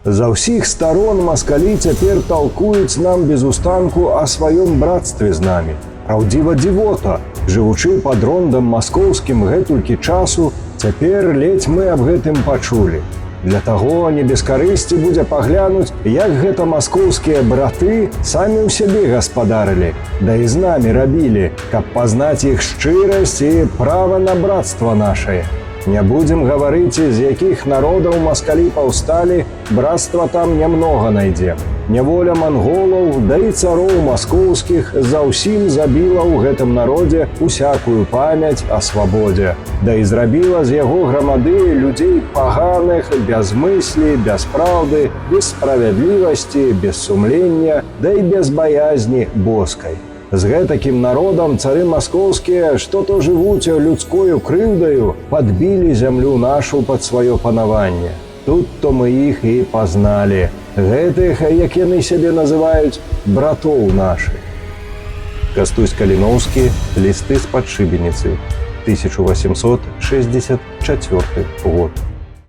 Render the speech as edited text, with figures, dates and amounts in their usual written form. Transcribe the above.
З ўсіх сторон маскалі цяпер толкуюць нам без устанку о сваём братстве з намі. Праўдзіва дзівота, жывучы пад рондам маскоўскім гэтулькі часу, цяпер ледзь мы аб гэтым пачулі. Для таго не без карысці будзе паглянуць, як гэта маскоўскія браты самі ў сябе гаспадарылі, да і з намі рабілі, каб пазнаць іх шчырасць і права на братства нашае. Не будзем гаварыць, з якіх народаў маскалі паўсталі, братства там нямнога найдзем. Няволя манголаў, да і цароў маскоўскіх заўсім забіла ў гэтым народзе усякую памяць о свабодзе, да і зрабіла з яго грамады людзей паганых, без мыслі, без праўды, без справядлівасці, без сумлення, да і без баязні боскай. З гэтакім народам цары маскоўскія, што то жывуць людскою крыўдаю, падбілі зямлю нашу пад сваё панаванне. Тут-то мы іх і пазналі. Гэтых, як яны сябе называюць, братоў нашых. Кастусь Каліноўскі, лісты з-пад шыбеніцы, 1864 год.